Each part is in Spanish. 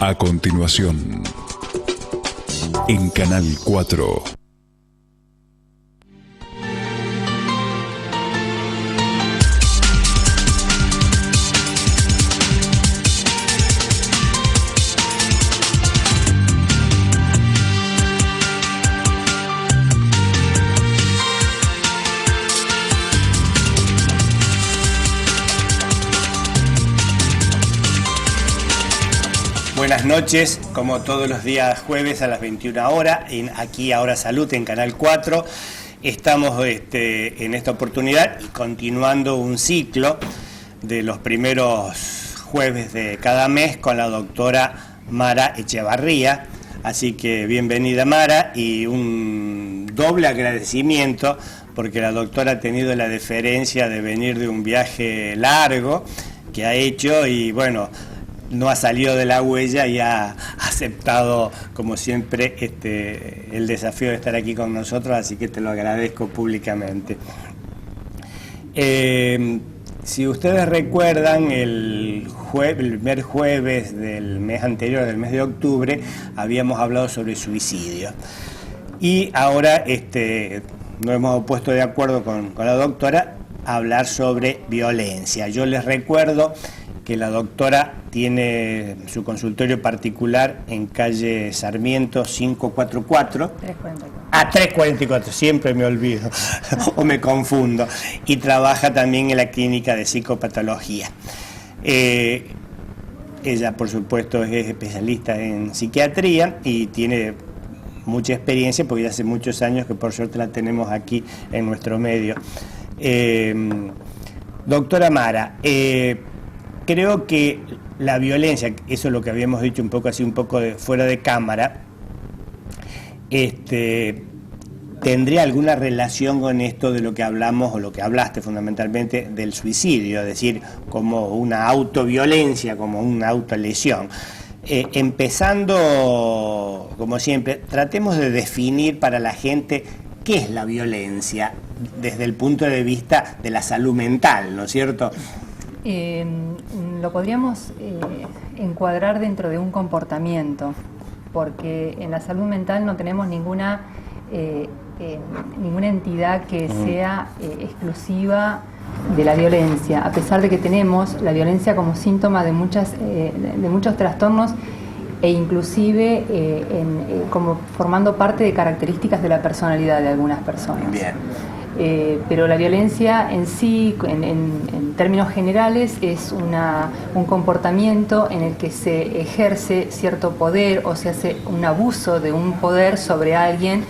A continuación, en Canal 4. Buenas noches, como todos los días jueves a las 21 horas, aquí Ahora Salud en Canal 4. Estamos en esta oportunidad continuando un ciclo de los primeros jueves de cada mes con la doctora Mara Echevarría. Así que bienvenida Mara, y un doble agradecimiento porque la doctora ha tenido la deferencia de venir de un viaje largo que ha hecho y bueno, no ha salido de la huella y ha aceptado, como siempre, el desafío de estar aquí con nosotros, así que te lo agradezco públicamente. Si ustedes recuerdan, el primer jueves del mes anterior, del mes de octubre, habíamos hablado sobre suicidio. Y ahora nos hemos puesto de acuerdo con la doctora a hablar sobre violencia. Yo les recuerdo que la doctora tiene su consultorio particular en calle Sarmiento 544. 344, siempre me olvido o me confundo. Y trabaja también en la clínica de psicopatología. Ella, por supuesto, es especialista en psiquiatría y tiene mucha experiencia porque ya hace muchos años que por suerte la tenemos aquí en nuestro medio. Doctora Mara, creo que la violencia, eso es lo que habíamos dicho un poco así, un poco fuera de cámara, tendría alguna relación con esto de lo que hablamos, o lo que hablaste fundamentalmente, del suicidio, es decir, como una autoviolencia, como una autolesión. Empezando, como siempre, tratemos de definir para la gente qué es la violencia desde el punto de vista de la salud mental, ¿no es cierto? Lo podríamos encuadrar dentro de un comportamiento, porque en la salud mental no tenemos ninguna entidad que sea exclusiva de la violencia, a pesar de que tenemos la violencia como síntoma de muchos trastornos e inclusive como formando parte de características de la personalidad de algunas personas. Bien. Pero la violencia en sí, en términos generales, es un comportamiento en el que se ejerce cierto poder o se hace un abuso de un poder sobre alguien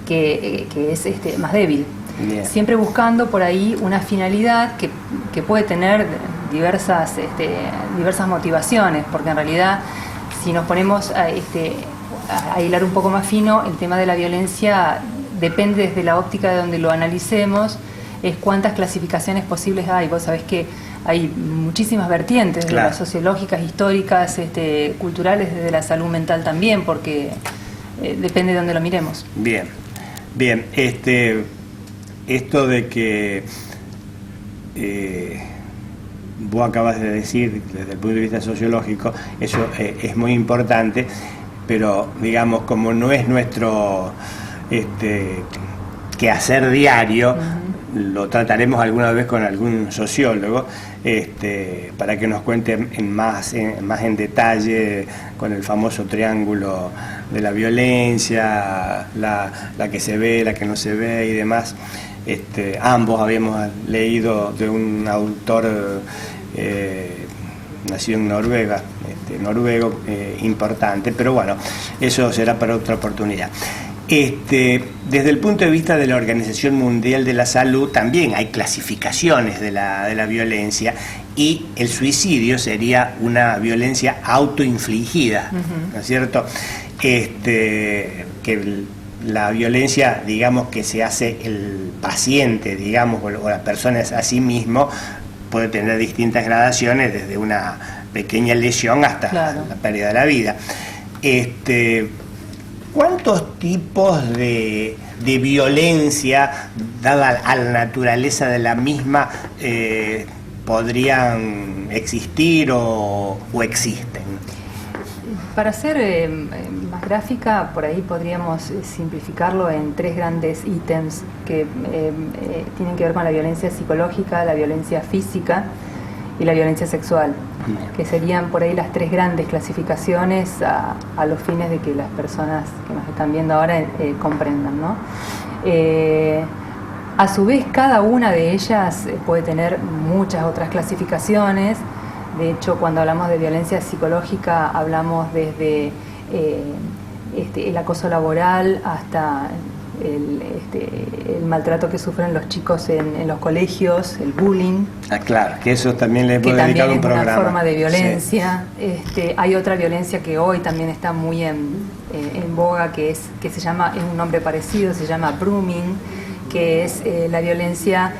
que es más débil. Bien. Siempre buscando por ahí una finalidad que puede tener diversas motivaciones, porque en realidad, si nos ponemos a hilar un poco más fino, el tema de la violencia depende desde la óptica de donde lo analicemos, es cuántas clasificaciones posibles hay. Vos sabés que hay muchísimas vertientes, claro, de las sociológicas, históricas, culturales, desde la salud mental también, porque depende de donde lo miremos. Bien, bien. Esto de que vos acabas de decir desde el punto de vista sociológico, eso es muy importante, pero digamos, como no es nuestro quehacer diario, lo trataremos alguna vez con algún sociólogo, para que nos cuente más en detalle con el famoso triángulo de la violencia, la que se ve, la que no se ve y demás. Ambos habíamos leído de un autor nacido en Noruega, noruego, importante, pero bueno, eso será para otra oportunidad. Desde el punto de vista de la Organización Mundial de la Salud también hay clasificaciones de la violencia, y el suicidio sería una violencia autoinfligida, ¿no es cierto? Que la violencia, digamos, que se hace el paciente, digamos, o las personas a sí mismo, puede tener distintas gradaciones, desde una pequeña lesión hasta, claro, la pérdida de la vida. ¿Cuántos tipos de violencia, dada a la naturaleza de la misma, podrían existir o existen? Para ser más gráfica, por ahí podríamos simplificarlo en 3 grandes ítems que tienen que ver con la violencia psicológica, la violencia física y la violencia sexual, que serían por ahí las 3 grandes clasificaciones a los fines de que las personas que nos están viendo ahora comprendan, ¿no? A su vez, cada una de ellas puede tener muchas otras clasificaciones. De hecho, cuando hablamos de violencia psicológica, hablamos desde el acoso laboral hasta el maltrato que sufren los chicos en los colegios, el bullying. Ah, claro, que eso también le puedo dedicar un programa. Una forma de violencia. Sí. Hay otra violencia que hoy también está muy en boga, que se llama, es un nombre parecido, se llama grooming, que es la violencia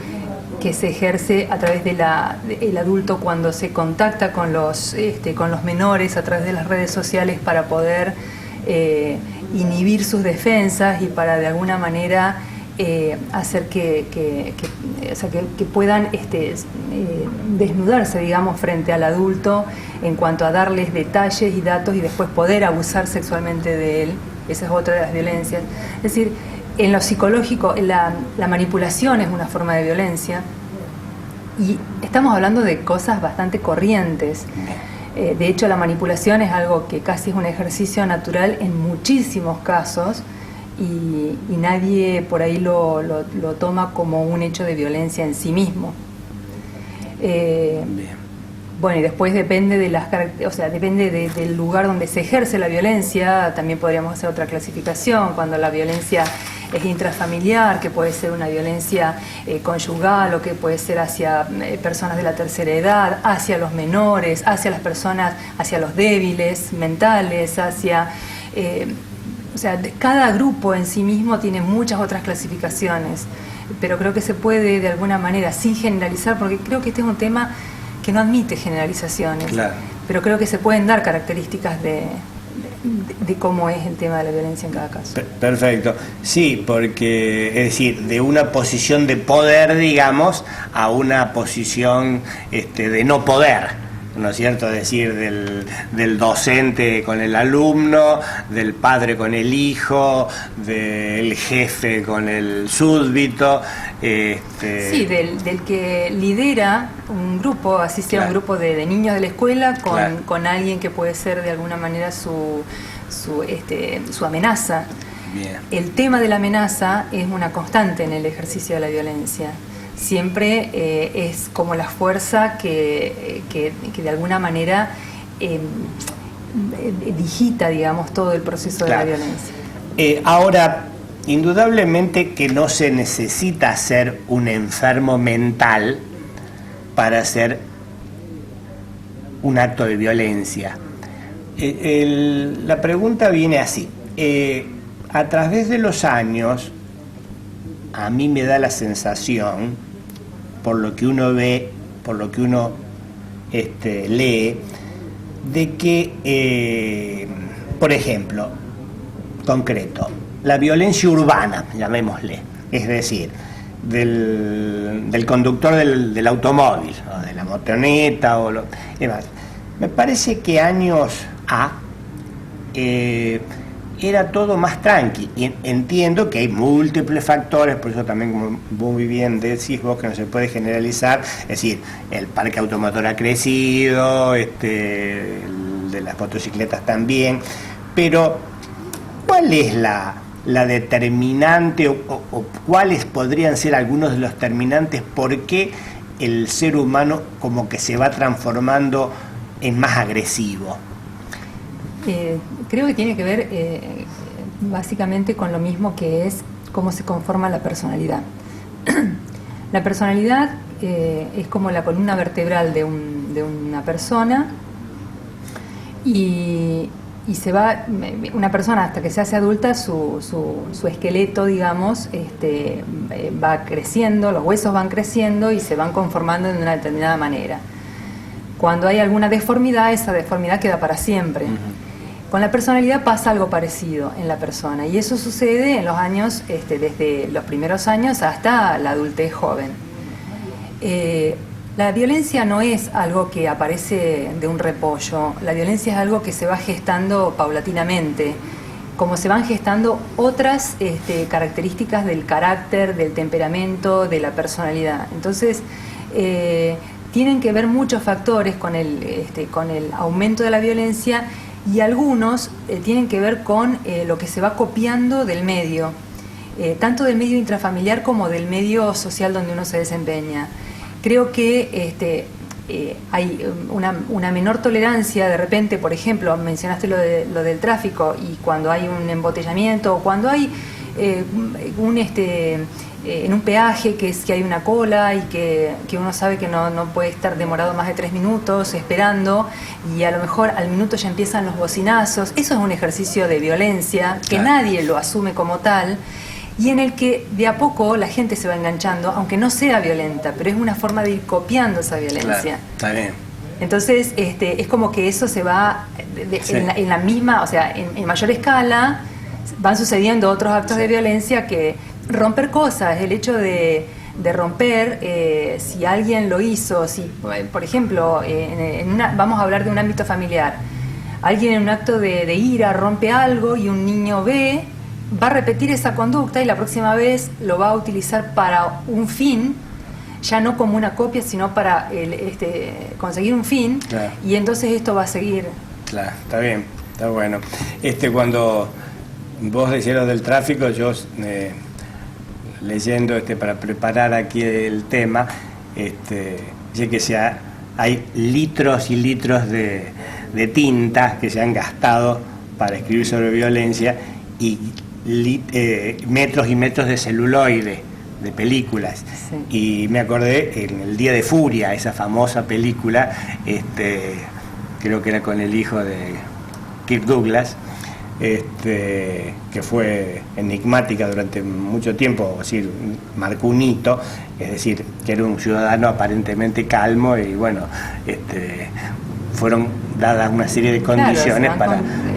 que se ejerce a través del adulto cuando se contacta con los menores a través de las redes sociales para poder inhibir sus defensas y para de alguna manera hacer que puedan desnudarse, digamos, frente al adulto en cuanto a darles detalles y datos y después poder abusar sexualmente de él. Esa es otra de las violencias. Es decir, en lo psicológico, la manipulación es una forma de violencia y estamos hablando de cosas bastante corrientes. De hecho, la manipulación es algo que casi es un ejercicio natural en muchísimos casos y nadie por ahí lo toma como un hecho de violencia en sí mismo. Bueno, y después depende depende del lugar donde se ejerce la violencia. También podríamos hacer otra clasificación cuando la violencia es intrafamiliar, que puede ser una violencia conyugal o que puede ser hacia personas de la tercera edad, hacia los menores, hacia las personas, hacia los débiles mentales, cada grupo en sí mismo tiene muchas otras clasificaciones, pero creo que se puede de alguna manera, sin generalizar, porque creo que este es un tema que no admite generalizaciones, claro, pero creo que se pueden dar características de cómo es el tema de la violencia en cada caso. Perfecto. Sí, porque, es decir, de una posición de poder, digamos, a una posición de no poder, ¿no es cierto? Es decir, del docente con el alumno, del padre con el hijo, del jefe con el súbdito. Sí, del que lidera un grupo, así sea, claro, un grupo de niños de la escuela con alguien que puede ser de alguna manera su amenaza. Bien. El tema de la amenaza es una constante en el ejercicio de la violencia. Siempre es como la fuerza que de alguna manera digita, digamos, todo el proceso, claro, de la violencia. Ahora, indudablemente que no se necesita ser un enfermo mental para hacer un acto de violencia. La pregunta viene así. A través de los años, a mí me da la sensación, por lo que uno ve, por lo que uno lee, de que, por ejemplo, concreto, la violencia urbana, llamémosle, es decir, del conductor del automóvil, o de la motoneta, o lo demás. Me parece que años era todo más tranqui. Y entiendo que hay múltiples factores, por eso también, como muy bien decís vos, que no se puede generalizar. Es decir, el parque automotor ha crecido, el de las motocicletas también, pero ¿cuál es la determinante o cuáles podrían ser algunos de los determinantes por qué el ser humano como que se va transformando en más agresivo? Creo que tiene que ver básicamente con lo mismo, que es cómo se conforma la personalidad. La personalidad es como la columna vertebral de una persona y se va, una persona hasta que se hace adulta, su esqueleto, digamos, va creciendo, los huesos van creciendo y se van conformando de una determinada manera. Cuando hay alguna deformidad, esa deformidad queda para siempre. Con la personalidad pasa algo parecido en la persona, y eso sucede en los años, desde los primeros años hasta la adultez joven. La violencia no es algo que aparece de un repollo, la violencia es algo que se va gestando paulatinamente, como se van gestando otras características del carácter, del temperamento, de la personalidad. Entonces, tienen que ver muchos factores con el aumento de la violencia, y algunos tienen que ver con lo que se va copiando del medio, tanto del medio intrafamiliar como del medio social donde uno se desempeña. Creo que hay una menor tolerancia de repente, por ejemplo, mencionaste lo del tráfico, y cuando hay un embotellamiento, o cuando hay en un peaje que hay una cola y que uno sabe que no puede estar demorado más de 3 minutos esperando, y a lo mejor al minuto ya empiezan los bocinazos. Eso es un ejercicio de violencia que nadie lo asume como tal, y en el que de a poco la gente se va enganchando, aunque no sea violenta, pero es una forma de ir copiando esa violencia. Está bien. Entonces, es como que eso se va en la misma, o sea, en mayor escala van sucediendo otros actos de violencia, que romper cosas, el hecho de romper, si alguien lo hizo, si, por ejemplo, vamos a hablar de un ámbito familiar, alguien en un acto de ira rompe algo y un niño va a repetir esa conducta, y la próxima vez lo va a utilizar para un fin, ya no como una copia, sino para conseguir un fin, y entonces esto va a seguir. Claro, está bien, está bueno. Cuando vos decías lo del tráfico, yo leyendo para preparar aquí el tema, sé que hay litros y litros de tinta que se han gastado para escribir sobre violencia, y metros y metros de celuloide, de películas. Sí. Y me acordé en El Día de Furia, esa famosa película, creo que era con el hijo de Kirk Douglas, que fue enigmática durante mucho tiempo, es decir, marcó un hito, es decir, que era un ciudadano aparentemente calmo, y bueno, fueron dadas una serie de condiciones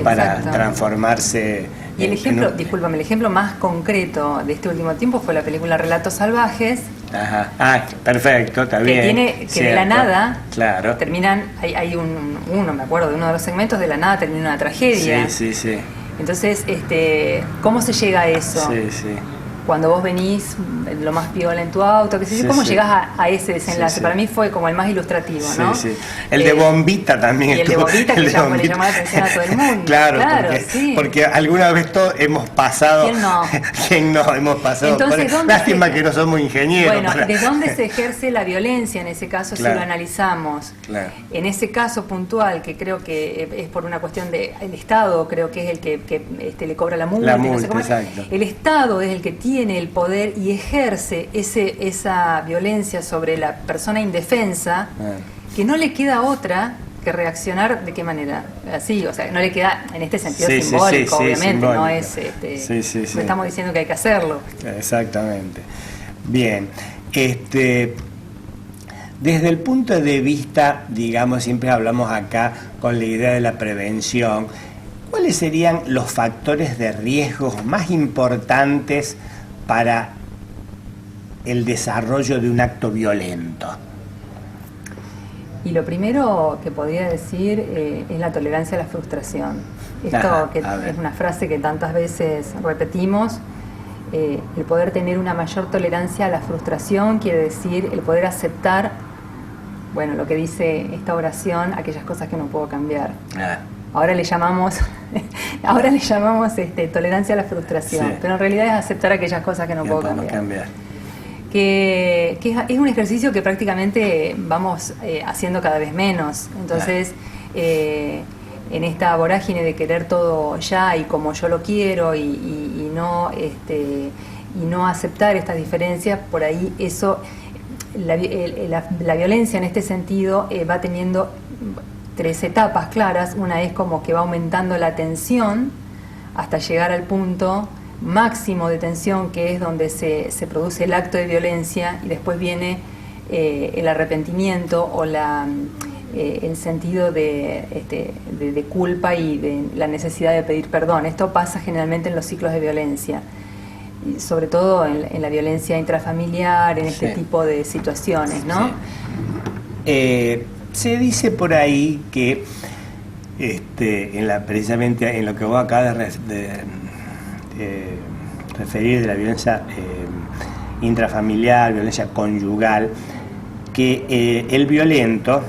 para transformarse. Y el ejemplo, discúlpame, el ejemplo más concreto de este último tiempo fue la película Relatos Salvajes. Ajá. Ah, perfecto, está bien. Que de la nada, claro, terminan, hay me acuerdo de uno de los segmentos, de la nada termina una tragedia. Sí. Entonces, ¿cómo se llega a eso? Sí. Cuando vos venís lo más piola en tu auto, ¿cómo llegás a ese desenlace? Para mí fue como el más ilustrativo, ¿no? Sí. El de Bombita también. Y el de Bombita, que le llamó la atención a todo el mundo. Claro, porque alguna vez todos hemos pasado. ¿Quién no? Hemos pasado. Entonces, lástima que no somos ingenieros. Bueno, ¿de dónde se ejerce la violencia en ese caso, si lo analizamos? Claro. En ese caso puntual, que creo que es por una cuestión del Estado, creo que es el que le cobra la multa. No sé cómo. Exacto. El Estado es el que tiene el poder y ejerce esa violencia sobre la persona indefensa, que no le queda otra que reaccionar. ¿De qué manera? Así, o sea, no le queda en este sentido simbólico, obviamente, simbólico. No es, no estamos diciendo que hay que hacerlo. Exactamente. Bien, desde el punto de vista, digamos, siempre hablamos acá con la idea de la prevención, ¿cuáles serían los factores de riesgos más importantes para el desarrollo de un acto violento? Y lo primero que podría decir es la tolerancia a la frustración. Esto es una frase que tantas veces repetimos. El poder tener una mayor tolerancia a la frustración quiere decir el poder aceptar, bueno, lo que dice esta oración, aquellas cosas que no puedo cambiar. Ahora le llamamos tolerancia a la frustración, pero en realidad es aceptar aquellas cosas que no puedo cambiar. Que es un ejercicio que prácticamente vamos haciendo cada vez menos. Entonces, en esta vorágine de querer todo ya y como yo lo quiero, y no aceptar estas diferencias, por ahí eso, la violencia en este sentido va teniendo 3 etapas claras. Una es como que va aumentando la tensión hasta llegar al punto máximo de tensión, que es donde se produce el acto de violencia, y después viene el arrepentimiento o el sentido de culpa y de la necesidad de pedir perdón. Esto pasa generalmente en los ciclos de violencia, y sobre todo en la violencia intrafamiliar, en este tipo de situaciones, ¿no? Se dice por ahí que precisamente en lo que vos acabas de referir de la violencia intrafamiliar, violencia conyugal, que el violento,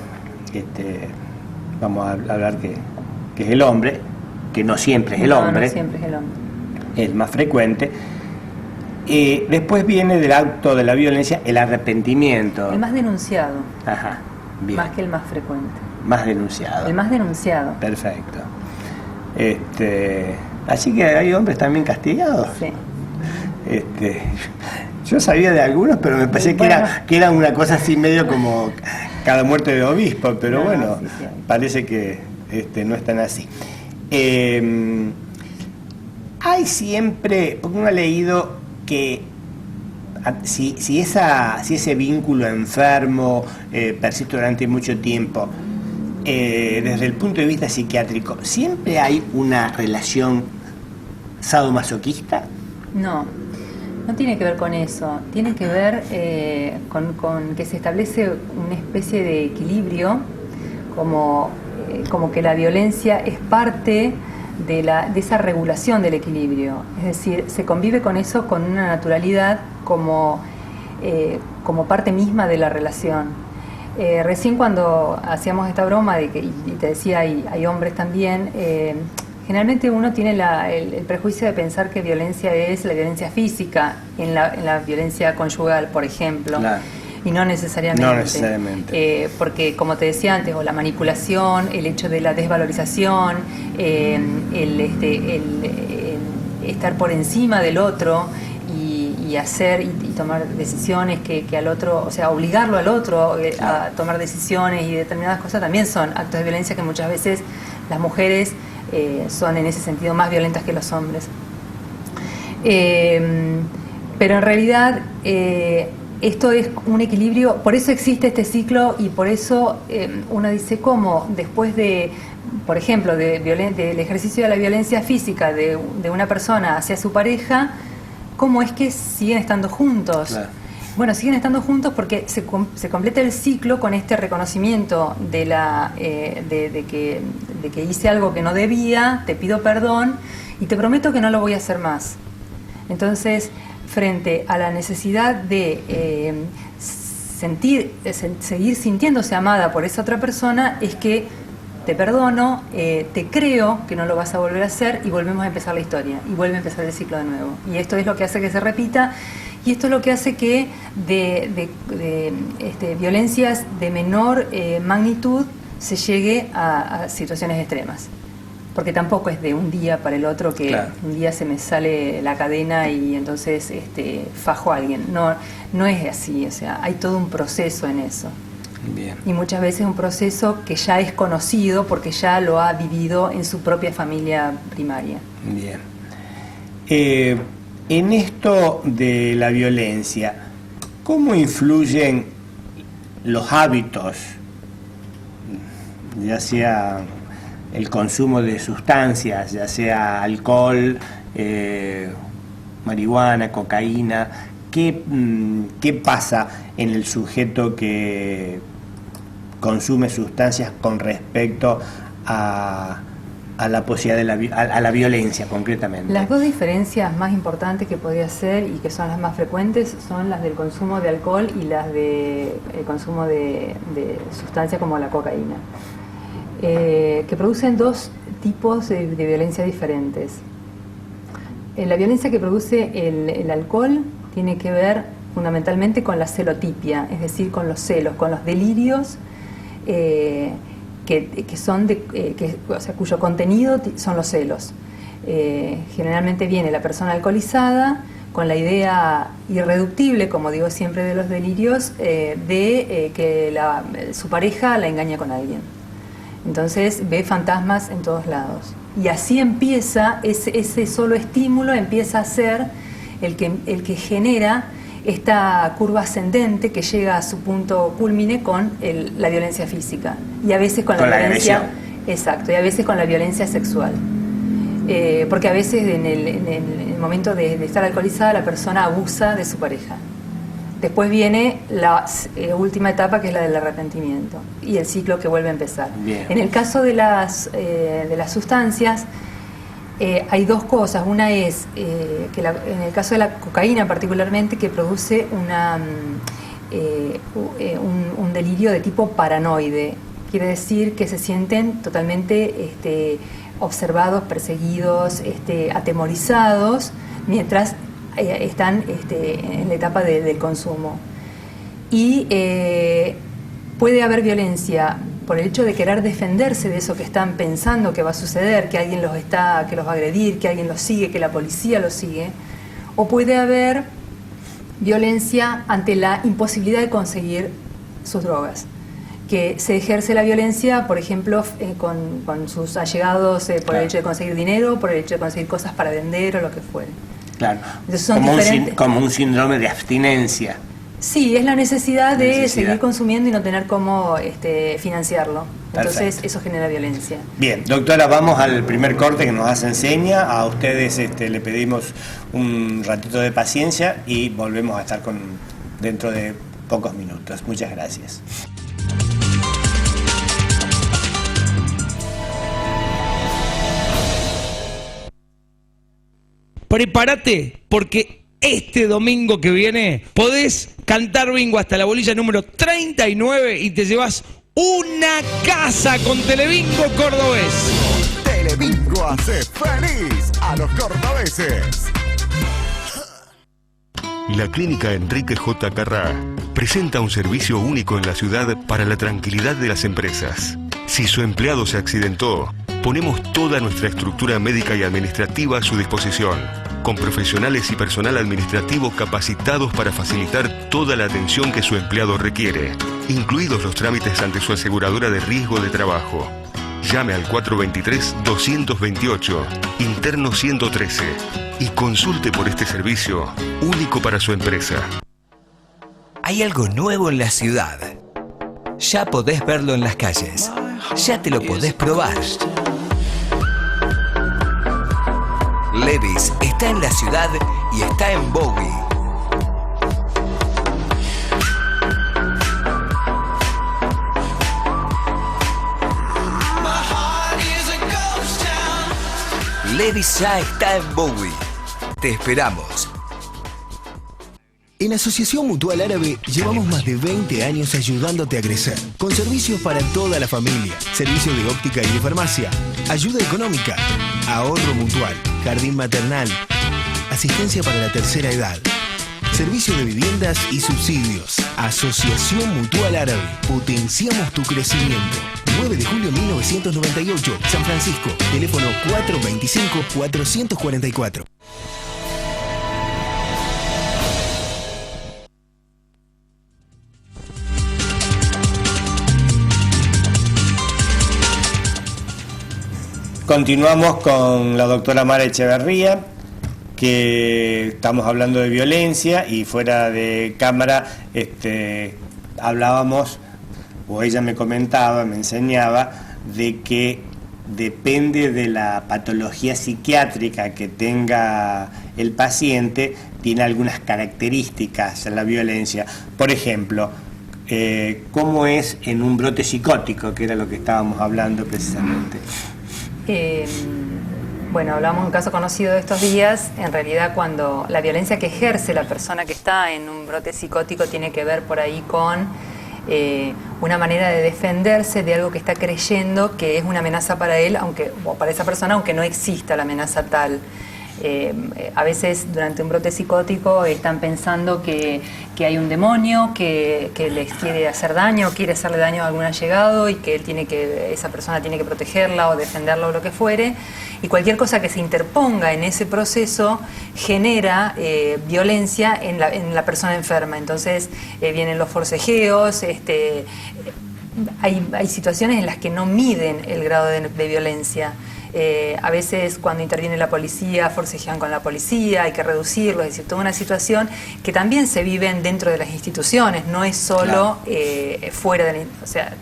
vamos a hablar que es el hombre, que no siempre es el hombre, no siempre es el hombre, es más frecuente. Después viene del acto de la violencia el arrepentimiento. el más denunciado, Ajá, bien. más que el más frecuente. Más denunciado. El más denunciado. Perfecto. Así que hay hombres también castigados. Sí. Yo sabía de algunos, pero me parecía que era una cosa así medio como cada muerte de obispo, pero No, bueno, sí. parece que no es tan así. Hay siempre, porque uno ha leído que si ese vínculo enfermo persiste durante mucho tiempo, desde el punto de vista psiquiátrico, ¿siempre hay una relación sadomasoquista? No tiene que ver con eso, tiene que ver con que se establece una especie de equilibrio, como que la violencia es parte de esa regulación del equilibrio, es decir, se convive con eso con una naturalidad como parte misma de la relación. Recién cuando hacíamos esta broma y te decía, hay hombres también, generalmente uno tiene el prejuicio de pensar que violencia es la violencia física en la violencia conyugal, por ejemplo. Claro. Y no necesariamente. No necesariamente. Porque, como te decía antes, o la manipulación, el hecho de la desvalorización, el estar por encima del otro y hacer y tomar decisiones que al otro, o sea, obligarlo al otro a tomar decisiones y determinadas cosas, también son actos de violencia que muchas veces las mujeres son en ese sentido más violentas que los hombres. Pero en realidad esto es un equilibrio, por eso existe este ciclo y por eso uno dice cómo después de, por ejemplo, del ejercicio de la violencia física de una persona hacia su pareja, cómo es que siguen estando juntos. Claro. Bueno, siguen estando juntos porque se completa el ciclo con este reconocimiento de que hice algo que no debía, te pido perdón y te prometo que no lo voy a hacer más. Entonces, frente a la necesidad de seguir sintiéndose amada por esa otra persona, es que te perdono, te creo que no lo vas a volver a hacer y volvemos a empezar la historia y vuelve a empezar el ciclo de nuevo. Y esto es lo que hace que se repita y esto es lo que hace que de violencias de menor magnitud se llegue a situaciones extremas. Porque tampoco es de un día para el otro que claro. Un día se me sale la cadena y entonces fajo a alguien. No es así, o sea, hay todo un proceso en eso. Bien. Y muchas veces un proceso que ya es conocido porque ya lo ha vivido en su propia familia primaria. Bien. En esto de la violencia, ¿cómo influyen los hábitos, ya sea el consumo de sustancias, ya sea alcohol, marihuana, cocaína? ¿Qué pasa en el sujeto que consume sustancias con respecto a la posibilidad de a la violencia concretamente? Las dos diferencias más importantes que podría ser y que son las más frecuentes son las del consumo de alcohol y las del consumo de sustancias como la cocaína, que producen dos tipos de violencia diferentes. La violencia que produce el alcohol tiene que ver fundamentalmente con la celotipia, es decir, con los celos, con los delirios que son o sea, cuyo contenido son los celos. Generalmente viene la persona alcoholizada con la idea irreductible, como digo siempre de los delirios, de que su pareja la engaña con alguien. Entonces ve fantasmas en todos lados. Y así empieza, ese solo estímulo empieza a ser el que genera esta curva ascendente que llega a su punto cúlmine con la violencia física y a veces con la violencia, exacto, y a veces con la violencia sexual, porque a veces en el momento de estar alcoholizada la persona abusa de su pareja, Después viene la última etapa, que es la del arrepentimiento, y el ciclo que vuelve a empezar. Bien. En el caso de las sustancias, hay dos cosas. Una es que en el caso de la cocaína particularmente, que produce un delirio de tipo paranoide. Quiere decir que se sienten totalmente observados, perseguidos, atemorizados, mientras están en la etapa del consumo. Y puede haber violencia por el hecho de querer defenderse de eso que están pensando que va a suceder, que alguien que los va a agredir, que alguien los sigue, que la policía los sigue. O puede haber violencia ante la imposibilidad de conseguir sus drogas, que se ejerce la violencia, por ejemplo, con sus allegados, por Claro. el hecho de conseguir dinero, por el hecho de conseguir cosas para vender o lo que fuere. Claro, Entonces son como diferentes. como un síndrome de abstinencia. Sí, es la necesidad de Necesidad. seguir consumiendo y no tener cómo financiarlo. Entonces Perfecto. eso genera violencia. Bien, doctora, vamos al primer corte que nos hace Enseña. A ustedes le pedimos un ratito de paciencia y volvemos a estar dentro de pocos minutos. Muchas gracias. Prepárate, porque este domingo que viene podés cantar bingo hasta la bolilla número 39 y te llevas una casa con Telebingo Cordobés. Telebingo hace feliz a los cordobeses. La Clínica Enrique J. Carrá presenta un servicio único en la ciudad para la tranquilidad de las empresas. Si su empleado se accidentó, ponemos toda nuestra estructura médica y administrativa a su disposición, con profesionales y personal administrativo capacitados para facilitar toda la atención que su empleado requiere, incluidos los trámites ante su aseguradora de riesgo de trabajo. Llame al 423-228, interno 113, y consulte por este servicio único para su empresa. Hay algo nuevo en la ciudad. Ya podés verlo en las calles. Ya te lo podés probar. Levi's está en la ciudad y está en Bowie. Levi's ya está en Bowie. Te esperamos. En Asociación Mutual Árabe llevamos más de 20 años ayudándote a crecer, con servicios para toda la familia, servicio de óptica y de farmacia, ayuda económica, ahorro mutual, jardín maternal, asistencia para la tercera edad, servicio de viviendas y subsidios. Asociación Mutual Árabe, potenciamos tu crecimiento. 9 de julio 1998, San Francisco, teléfono 425-444. Continuamos con la doctora Mara Echeverría, que estamos hablando de violencia y fuera de cámara hablábamos, o ella me comentaba, me enseñaba, de que depende de la patología psiquiátrica que tenga el paciente, tiene algunas características en la violencia. Por ejemplo, ¿cómo es en un brote psicótico, que era lo que estábamos hablando precisamente? Bueno, hablamos de un caso conocido de estos días. En realidad, cuando la violencia que ejerce la persona que está en un brote psicótico tiene que ver por ahí con una manera de defenderse de algo que está creyendo que es una amenaza para él, o para esa persona, aunque no exista la amenaza tal. A veces durante un brote psicótico están pensando que hay un demonio que les quiere hacer daño, quiere hacerle daño a algún allegado y que esa persona tiene que protegerla o defenderla o lo que fuere, y cualquier cosa que se interponga en ese proceso genera violencia en la persona enferma. Entonces vienen los forcejeos, hay situaciones en las que no miden el grado de violencia. A veces cuando interviene la policía, forcejean con la policía, hay que reducirlo, es decir, toda una situación que también se vive dentro de las instituciones, no es solo fuera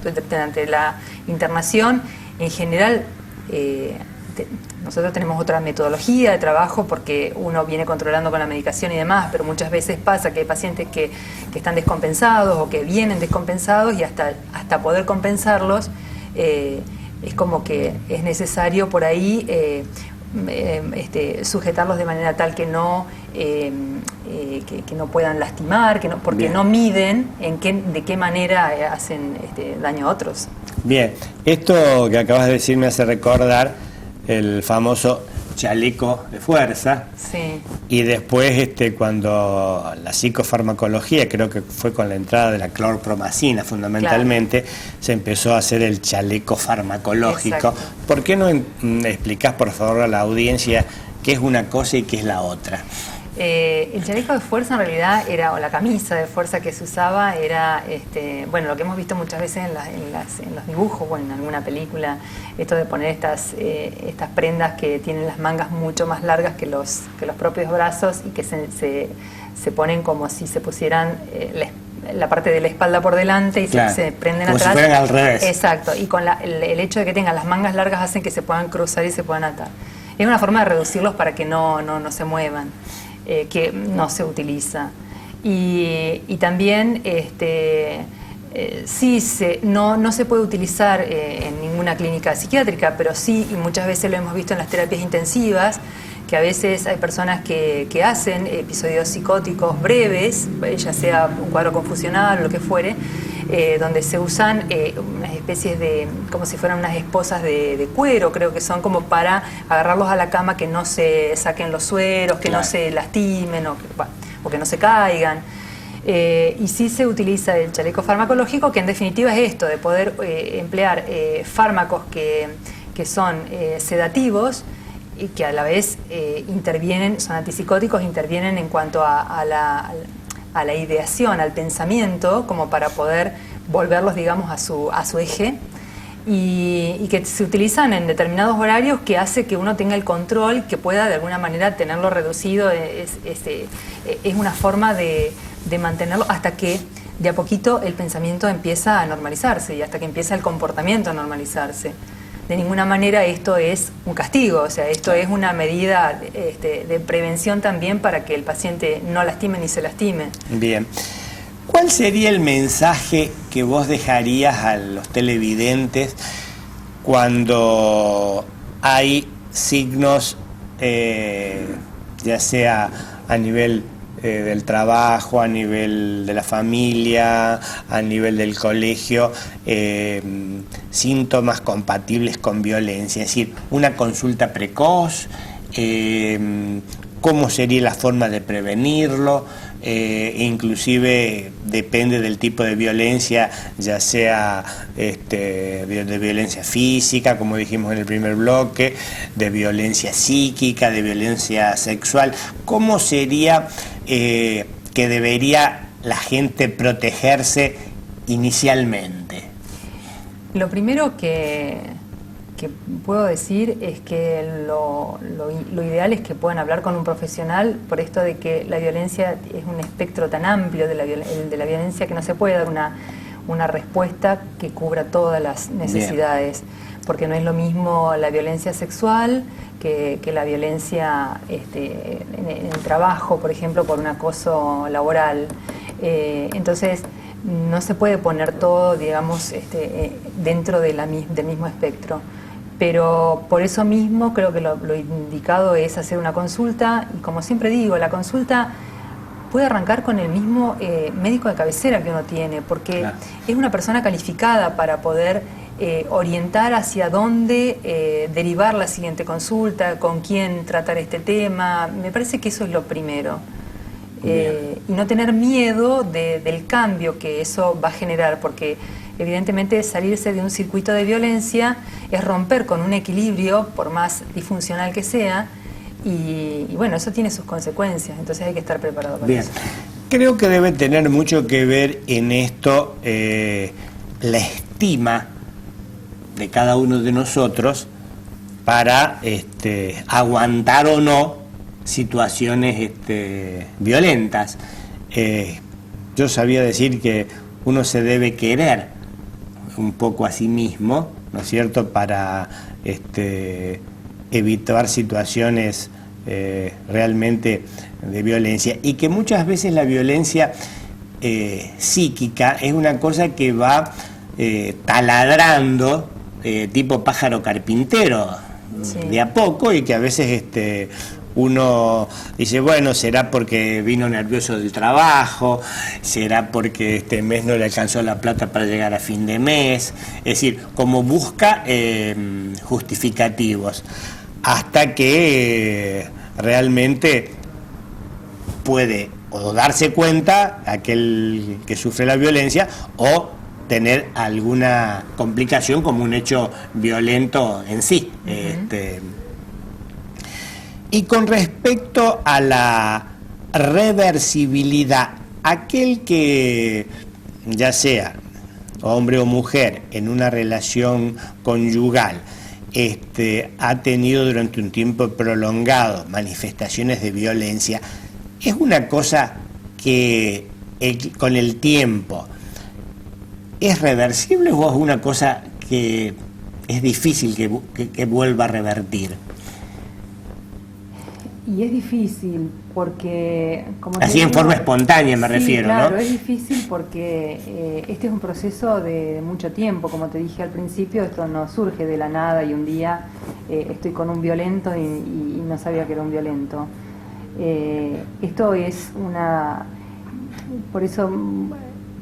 durante la internación. En general nosotros tenemos otra metodología de trabajo porque uno viene controlando con la medicación y demás, pero muchas veces pasa que hay pacientes que están descompensados o que vienen descompensados y hasta poder compensarlos es como que es necesario por ahí sujetarlos de manera tal que no puedan lastimar, porque Bien. No miden de qué manera hacen daño a otros. Bien, esto que acabas de decir me hace recordar el famoso chaleco de fuerza. Sí. Y después cuando la psicofarmacología, creo que fue con la entrada de la clorpromacina fundamentalmente, claro. Se empezó a hacer el chaleco farmacológico. Exacto. ¿Por qué no explicás por favor a la audiencia qué es una cosa y qué es la otra? El chaleco de fuerza en realidad o la camisa de fuerza que se usaba era, bueno, lo que hemos visto muchas veces en los dibujos o en alguna película, esto de poner estas prendas que tienen las mangas mucho más largas que los propios brazos y que se ponen como si se pusieran la parte de la espalda por delante y claro. se prenden como atrás. Si fueran al revés. Exacto, y con el hecho de que tengan las mangas largas hacen que se puedan cruzar y se puedan atar. Es una forma de reducirlos para que no se muevan. Que no se utiliza y también no se puede utilizar en ninguna clínica psiquiátrica, pero sí, y muchas veces lo hemos visto en las terapias intensivas, que a veces hay personas que hacen episodios psicóticos breves, ya sea un cuadro confusional o lo que fuere, donde se usan unas especies de, como si fueran unas esposas de cuero, creo que son como para agarrarlos a la cama, que no se saquen los sueros, que claro. no se lastimen o que no se caigan. Y sí se utiliza el chaleco farmacológico, que en definitiva es esto, de poder emplear fármacos que son sedativos y que a la vez intervienen, son antipsicóticos, intervienen en cuanto a la ideación, al pensamiento, como para poder volverlos, digamos, a su eje, y que se utilizan en determinados horarios, que hace que uno tenga el control, que pueda de alguna manera tenerlo reducido. Es una forma de mantenerlo hasta que de a poquito el pensamiento empieza a normalizarse y hasta que empieza el comportamiento a normalizarse. De ninguna manera esto es un castigo, o sea, esto es una medida de prevención también para que el paciente no lastime ni se lastime. Bien. ¿Cuál sería el mensaje que vos dejarías a los televidentes cuando hay signos, ya sea a nivel del trabajo, a nivel de la familia, a nivel del colegio, síntomas compatibles con violencia? Es decir, una consulta precoz, cómo sería la forma de prevenirlo, inclusive depende del tipo de violencia, ya sea de violencia física, como dijimos en el primer bloque, de violencia psíquica, de violencia sexual. ¿Cómo sería que debería la gente protegerse inicialmente? Lo primero que puedo decir es que lo ideal es que puedan hablar con un profesional, por esto de que la violencia es un espectro tan amplio de la violencia, que no se puede dar una respuesta que cubra todas las necesidades. Bien. Porque no es lo mismo la violencia sexual que la violencia en el trabajo, por ejemplo, por un acoso laboral. Entonces no se puede poner todo, digamos, dentro del mismo espectro. Pero por eso mismo creo que lo indicado es hacer una consulta, y como siempre digo, la consulta puede arrancar con el mismo médico de cabecera que uno tiene, porque claro. Es una persona calificada para poder orientar hacia dónde derivar la siguiente consulta, con quién tratar este tema. Me parece que eso es lo primero. Y no tener miedo del cambio que eso va a generar, porque evidentemente salirse de un circuito de violencia es romper con un equilibrio, por más disfuncional que sea, y bueno, eso tiene sus consecuencias, entonces hay que estar preparado para eso. Creo que debe tener mucho que ver en esto la estima de cada uno de nosotros para aguantar o no situaciones violentas. Yo sabía decir que uno se debe querer un poco a sí mismo, ¿no es cierto?, para evitar situaciones realmente de violencia, y que muchas veces la violencia psíquica es una cosa que va taladrando tipo pájaro carpintero, sí, de a poco, y que a veces uno dice, bueno, será porque vino nervioso del trabajo, será porque este mes no le alcanzó la plata para llegar a fin de mes, es decir, como busca justificativos, hasta que realmente puede o darse cuenta aquel que sufre la violencia, o tener alguna complicación como un hecho violento en sí. Y con respecto a la reversibilidad, aquel que, ya sea hombre o mujer, en una relación conyugal, ha tenido durante un tiempo prolongado manifestaciones de violencia, es una cosa que con el tiempo es reversible, o es una cosa que es difícil que vuelva a revertir. Y es difícil porque... como así en forma espontánea me refiero, claro, ¿no? Es difícil porque este es un proceso de mucho tiempo, como te dije al principio, esto no surge de la nada y un día estoy con un violento y no sabía que era un violento. Esto es una... Por eso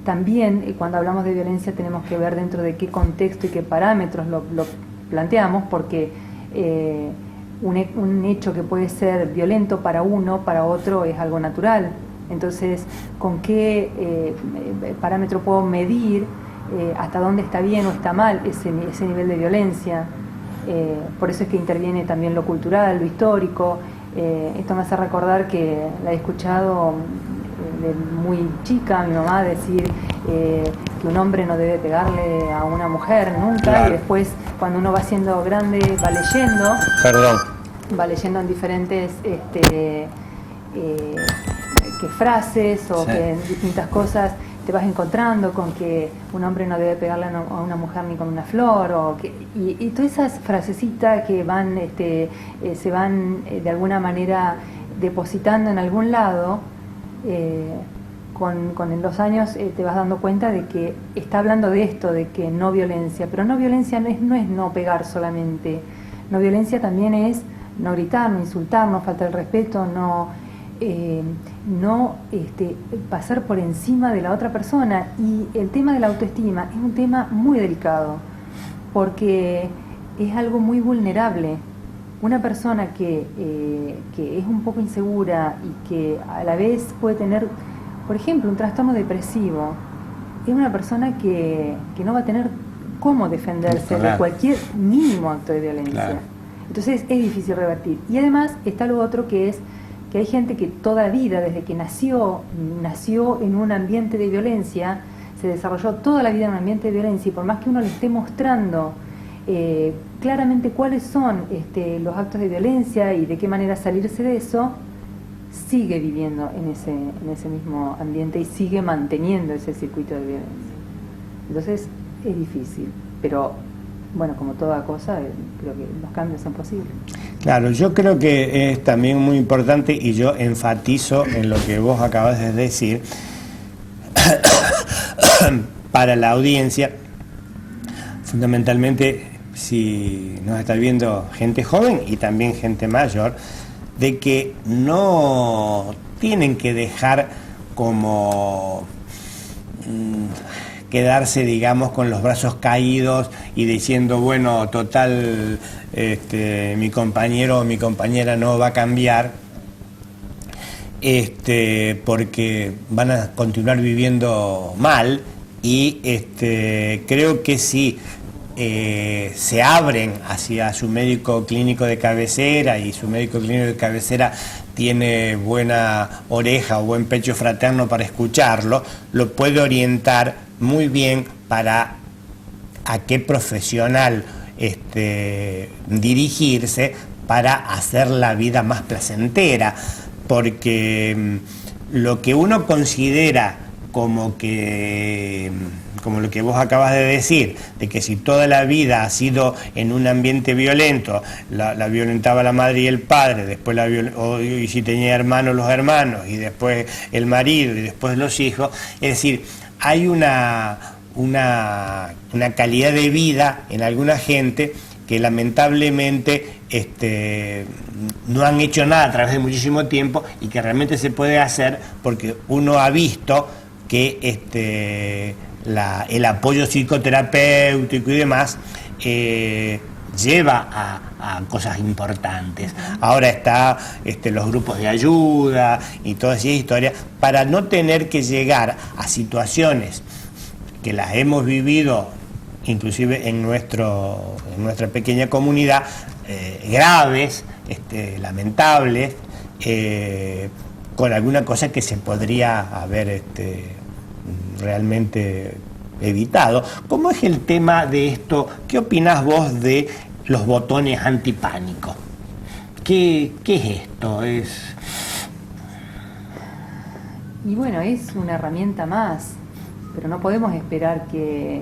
también cuando hablamos de violencia tenemos que ver dentro de qué contexto y qué parámetros lo planteamos, porque... un hecho que puede ser violento para uno, para otro es algo natural. Entonces, ¿con qué parámetro puedo medir hasta dónde está bien o está mal ese nivel de violencia? Por eso es que interviene también lo cultural, lo histórico. Esto me hace recordar que la he escuchado de muy chica, mi mamá decir que un hombre no debe pegarle a una mujer nunca, claro. Y después cuando uno va siendo grande va leyendo en diferentes que frases o que en distintas cosas te vas encontrando con que un hombre no debe pegarle a una mujer ni con una flor, y todas esas frasecitas que van se van de alguna manera depositando en algún lado. Con los años te vas dando cuenta de que está hablando de esto, de que no violencia, pero no violencia no es no pegar solamente, no violencia también es no gritar, no insultar, no faltar el respeto, no pasar por encima de la otra persona. Y el tema de la autoestima es un tema muy delicado, porque es algo muy vulnerable. Una persona que es un poco insegura y que a la vez puede tener, por ejemplo, un trastorno depresivo, es una persona que no va a tener cómo defenderse de cualquier mínimo acto de violencia. Claro. Entonces es difícil revertir. Y además está lo otro, que es que hay gente que toda vida, desde que nació en un ambiente de violencia, se desarrolló toda la vida en un ambiente de violencia, y por más que uno le esté mostrando claramente cuáles son los actos de violencia y de qué manera salirse de eso, sigue viviendo en ese mismo ambiente y sigue manteniendo ese circuito de violencia. Entonces es difícil, pero bueno, como toda cosa, creo que los cambios son posibles. Claro, yo creo que es también muy importante, y yo enfatizo en lo que vos acabas de decir, para la audiencia, fundamentalmente, si nos está viendo gente joven y también gente mayor, de que no tienen que dejar como quedarse, digamos, con los brazos caídos y diciendo, bueno, total, mi compañero o mi compañera no va a cambiar, porque van a continuar viviendo mal. Y creo que si se abren hacia su médico clínico de cabecera, y su médico clínico de cabecera tiene buena oreja o buen pecho fraterno para escucharlo, lo puede orientar muy bien para a qué profesional dirigirse para hacer la vida más placentera, porque lo que uno considera como que como lo que vos acabas de decir, de que si toda la vida ha sido en un ambiente violento, la violentaba la madre y el padre, después y si tenía hermanos, los hermanos, y después el marido, y después los hijos, es decir, hay una calidad de vida en alguna gente que lamentablemente no han hecho nada a través de muchísimo tiempo y que realmente se puede hacer porque uno ha visto que el apoyo psicoterapéutico y demás lleva a cosas importantes. Ahora está los grupos de ayuda y todas esas historias para no tener que llegar a situaciones que las hemos vivido inclusive en nuestra pequeña comunidad, graves, lamentables, con alguna cosa que se podría haber realmente evitado. ¿Cómo es el tema de esto? ¿Qué opinás vos de los botones antipánico? ¿Qué es esto? Y bueno, es una herramienta más, pero no podemos esperar que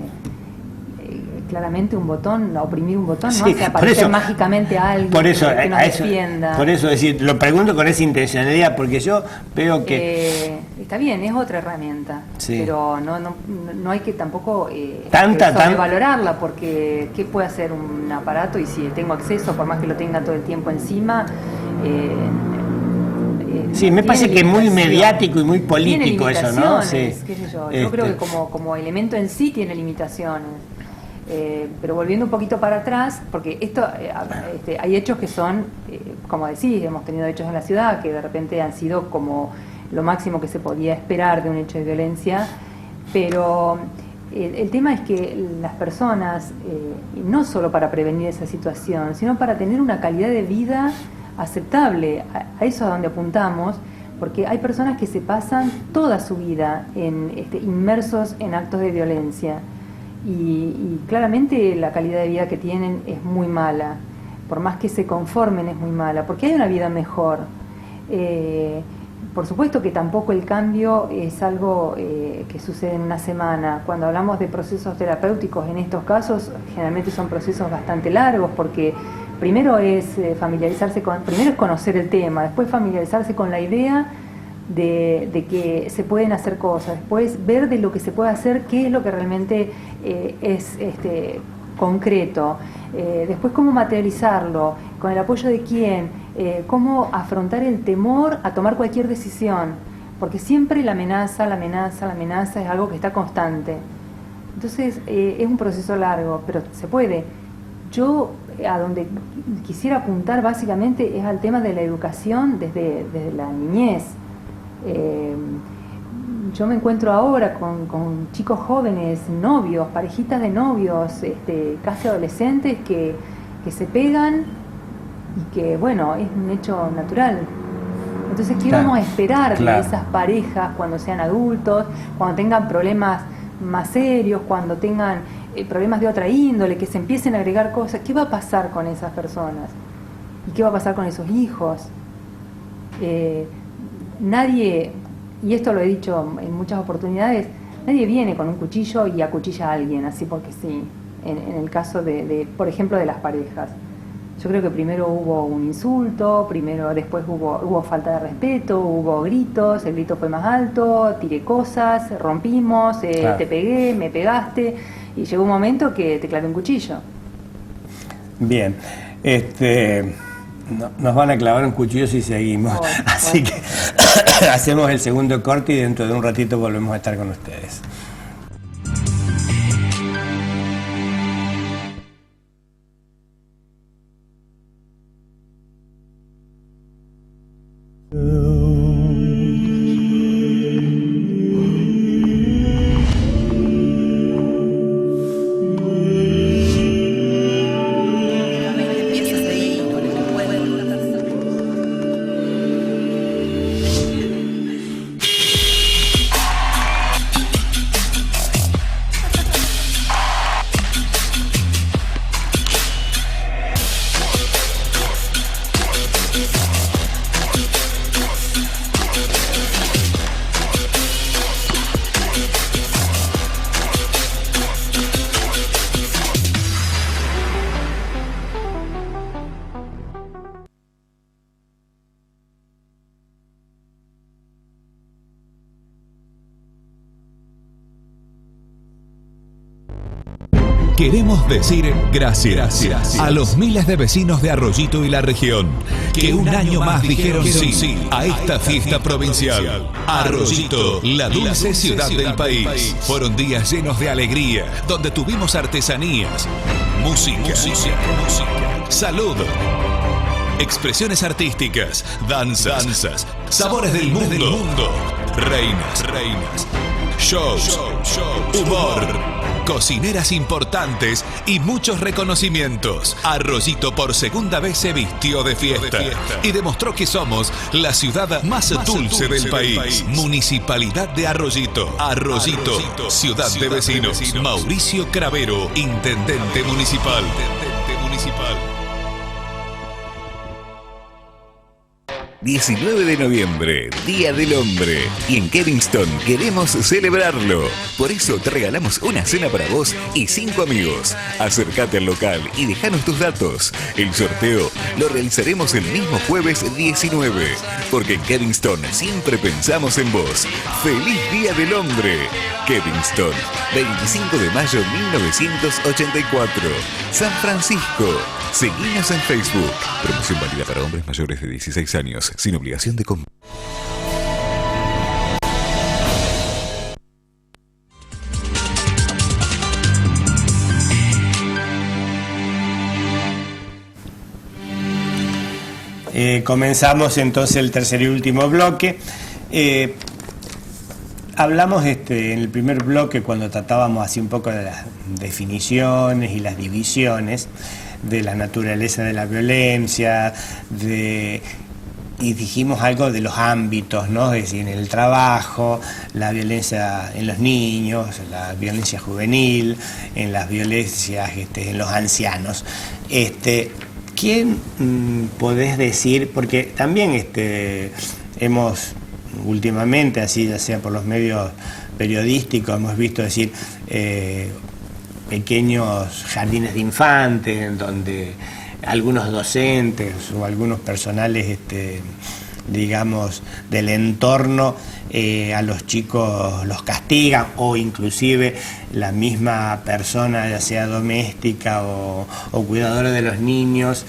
claramente un botón, oprimir un botón, no hace aparecer mágicamente a alguien por eso, que nos defienda. Por eso, decir, lo pregunto con esa intencionalidad, porque yo veo que... está bien, es otra herramienta, sí, pero no hay que tampoco sobrevalorarla, porque ¿qué puede hacer un aparato? Y si tengo acceso, por más que lo tenga todo el tiempo encima... sí, me parece que es muy mediático y muy político eso, ¿no? Sí. Qué sé yo creo que como elemento en sí tiene limitaciones. Pero volviendo un poquito para atrás, porque esto hay hechos que son, como decís, hemos tenido hechos en la ciudad que de repente han sido como lo máximo que se podía esperar de un hecho de violencia, pero el tema es que las personas, no solo para prevenir esa situación, sino para tener una calidad de vida aceptable, a eso es donde apuntamos, porque hay personas que se pasan toda su vida inmersos en actos de violencia. Y claramente la calidad de vida que tienen es muy mala, por más que se conformen es muy mala, porque hay una vida mejor. Por supuesto que tampoco el cambio es algo que sucede en una semana. Cuando hablamos de procesos terapéuticos en estos casos, generalmente son procesos bastante largos, porque primero es primero es conocer el tema, después familiarizarse con la idea de que se pueden hacer cosas, después ver de lo que se puede hacer, qué es lo que realmente es concreto, después cómo materializarlo, con el apoyo de quién, cómo afrontar el temor a tomar cualquier decisión, porque siempre la amenaza es algo que está constante. Entonces es un proceso largo, pero se puede. Yo a donde quisiera apuntar básicamente es al tema de la educación desde la niñez. Yo me encuentro ahora con chicos jóvenes, novios, parejitas de novios, casi adolescentes que se pegan y que, bueno, es un hecho natural. Entonces, ¿qué vamos a esperar de esas parejas cuando sean adultos, cuando tengan problemas más serios, cuando tengan problemas de otra índole, que se empiecen a agregar cosas? ¿Qué va a pasar con esas personas? ¿Y qué va a pasar con esos hijos? Nadie, y esto lo he dicho en muchas oportunidades, nadie viene con un cuchillo y acuchilla a alguien, así porque sí, en el caso por ejemplo, de las parejas. Yo creo que primero hubo un insulto, después hubo falta de respeto, hubo gritos, el grito fue más alto, tiré cosas, rompimos, te pegué, me pegaste, y llegó un momento que te clavé un cuchillo. Bien, nos van a clavar un cuchillo si seguimos, así que hacemos el segundo corte y dentro de un ratito volvemos a estar con ustedes. queremos decir gracias a los miles de vecinos de Arroyito y la región que un año más dijeron sí a esta fiesta provincial. Arroyito, la dulce ciudad del país. Fueron días llenos de alegría, donde tuvimos artesanías, música, salud, expresiones artísticas, danzas, sabores del mundo, reinas, shows, humor, cocineras importantes y muchos reconocimientos. Arroyito por segunda vez se vistió de fiesta y demostró que somos la ciudad más dulce del país. Municipalidad de Arroyito. Arroyito, ciudad de vecinos. Mauricio Cravero, intendente municipal. 19 de noviembre, Día del Hombre. Y en Kevingston queremos celebrarlo. Por eso te regalamos una cena para vos y 5 amigos. Acércate al local y dejanos tus datos. El sorteo lo realizaremos el mismo jueves 19. Porque en Kevingston siempre pensamos en vos. ¡Feliz Día del Hombre! Kevingston, 25 de mayo 1984. San Francisco. Seguinos en Facebook. Promoción válida para hombres mayores de 16 años, sin obligación de compra. Comenzamos entonces el tercer y último bloque. Hablamos en el primer bloque, cuando tratábamos así un poco de las definiciones y las divisiones de la naturaleza de la violencia, y dijimos algo de los ámbitos, ¿no? Es decir, en el trabajo, la violencia en los niños, la violencia juvenil, en las violencias en los ancianos. ¿Quién podés decir? Porque también hemos últimamente, así ya sea por los medios periodísticos, hemos visto decir pequeños jardines de infantes en donde algunos docentes o algunos personales digamos del entorno a los chicos los castigan, o inclusive la misma persona, ya sea doméstica o cuidadora de los niños,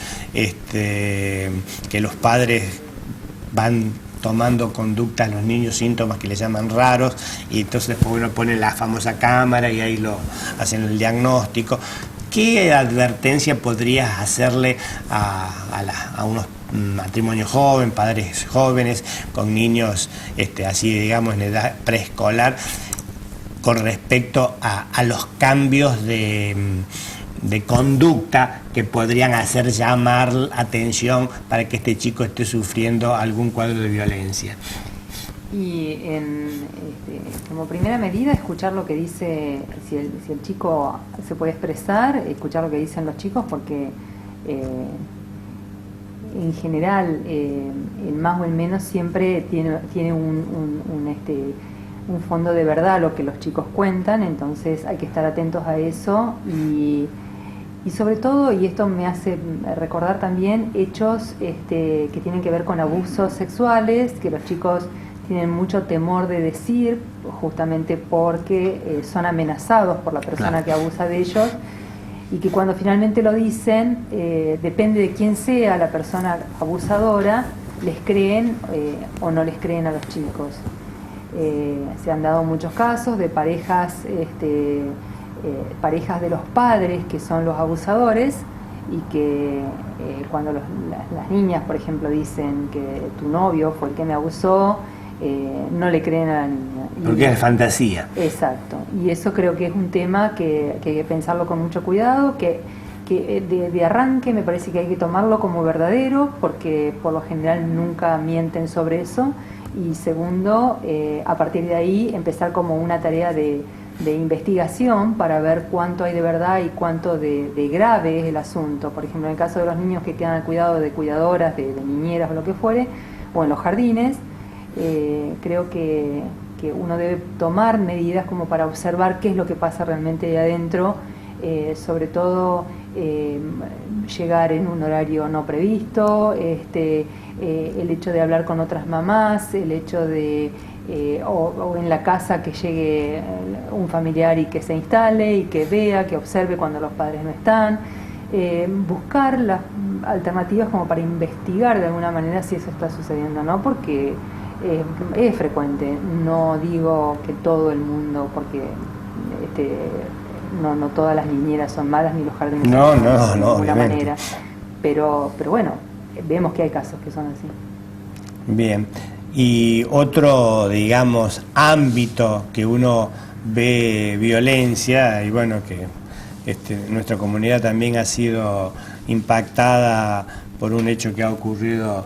que los padres van tomando conductas a los niños, síntomas que les llaman raros, y entonces después uno pone la famosa cámara y ahí lo hacen el diagnóstico. ¿Qué advertencia podrías hacerle a unos matrimonios jóvenes, padres jóvenes, con niños así digamos en edad preescolar, con respecto a los cambios de conducta que podrían hacer llamar atención para que este chico esté sufriendo algún cuadro de violencia? Y como primera medida, escuchar lo que dice, si el chico se puede expresar, escuchar lo que dicen los chicos, porque en general el más o el menos siempre tiene un fondo de verdad lo que los chicos cuentan, entonces hay que estar atentos a eso y sobre todo, y esto me hace recordar también hechos que tienen que ver con abusos sexuales, que los chicos tienen mucho temor de decir, justamente porque son amenazados por la persona que abusa de ellos, y que cuando finalmente lo dicen, depende de quién sea la persona abusadora, les creen o no les creen a los chicos. Se han dado muchos casos de parejas de los padres que son los abusadores, y que cuando las niñas, por ejemplo, dicen que tu novio fue el que me abusó, no le creen a la niña. Porque es fantasía. Exacto. Y eso creo que es un tema que hay que pensarlo con mucho cuidado, que de arranque me parece que hay que tomarlo como verdadero, porque por lo general nunca mienten sobre eso. Y segundo, a partir de ahí empezar como una tarea de investigación para ver cuánto hay de verdad y cuánto de grave es el asunto. Por ejemplo, en el caso de los niños que quedan al cuidado de cuidadoras, de niñeras o lo que fuere, o en los jardines, creo que uno debe tomar medidas como para observar qué es lo que pasa realmente ahí adentro, sobre todo llegar en un horario no previsto, el hecho de hablar con otras mamás, el hecho de o en la casa que llegue un familiar y que se instale y que vea, que observe cuando los padres no están. Buscar las alternativas como para investigar de alguna manera si eso está sucediendo o no, porque es frecuente. No digo que todo el mundo, porque no todas las niñeras son malas ni los jardines son malos, de ninguna manera. Pero bueno, vemos que hay casos que son así. Bien. Y otro, digamos, ámbito que uno ve violencia, y bueno, que nuestra comunidad también ha sido impactada por un hecho que ha ocurrido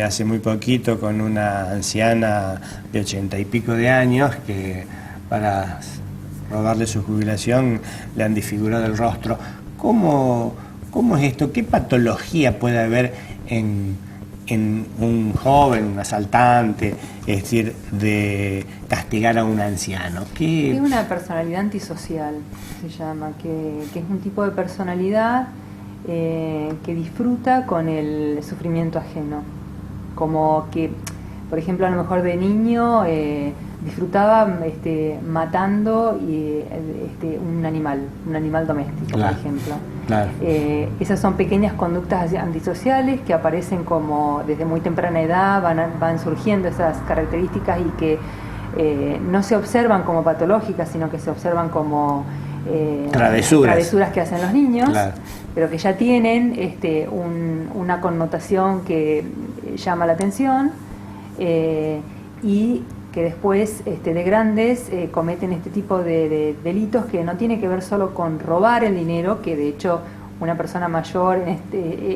hace muy poquito con una anciana de 80 y pico de años que para robarle su jubilación le han desfigurado el rostro. ¿Cómo es esto? ¿Qué patología puede haber en un joven, un asaltante, es decir, de castigar a un anciano? Es una personalidad antisocial, se llama, que es un tipo de personalidad que disfruta con el sufrimiento ajeno. Como que, por ejemplo, a lo mejor de niño disfrutaba matando un animal doméstico, claro, por ejemplo. Claro. Esas son pequeñas conductas antisociales que aparecen como desde muy temprana edad, van surgiendo esas características y que no se observan como patológicas, sino que se observan como travesuras que hacen los niños, claro, pero que ya tienen una connotación que llama la atención y que después de grandes cometen este tipo de delitos que no tiene que ver solo con robar el dinero, que de hecho una persona mayor, en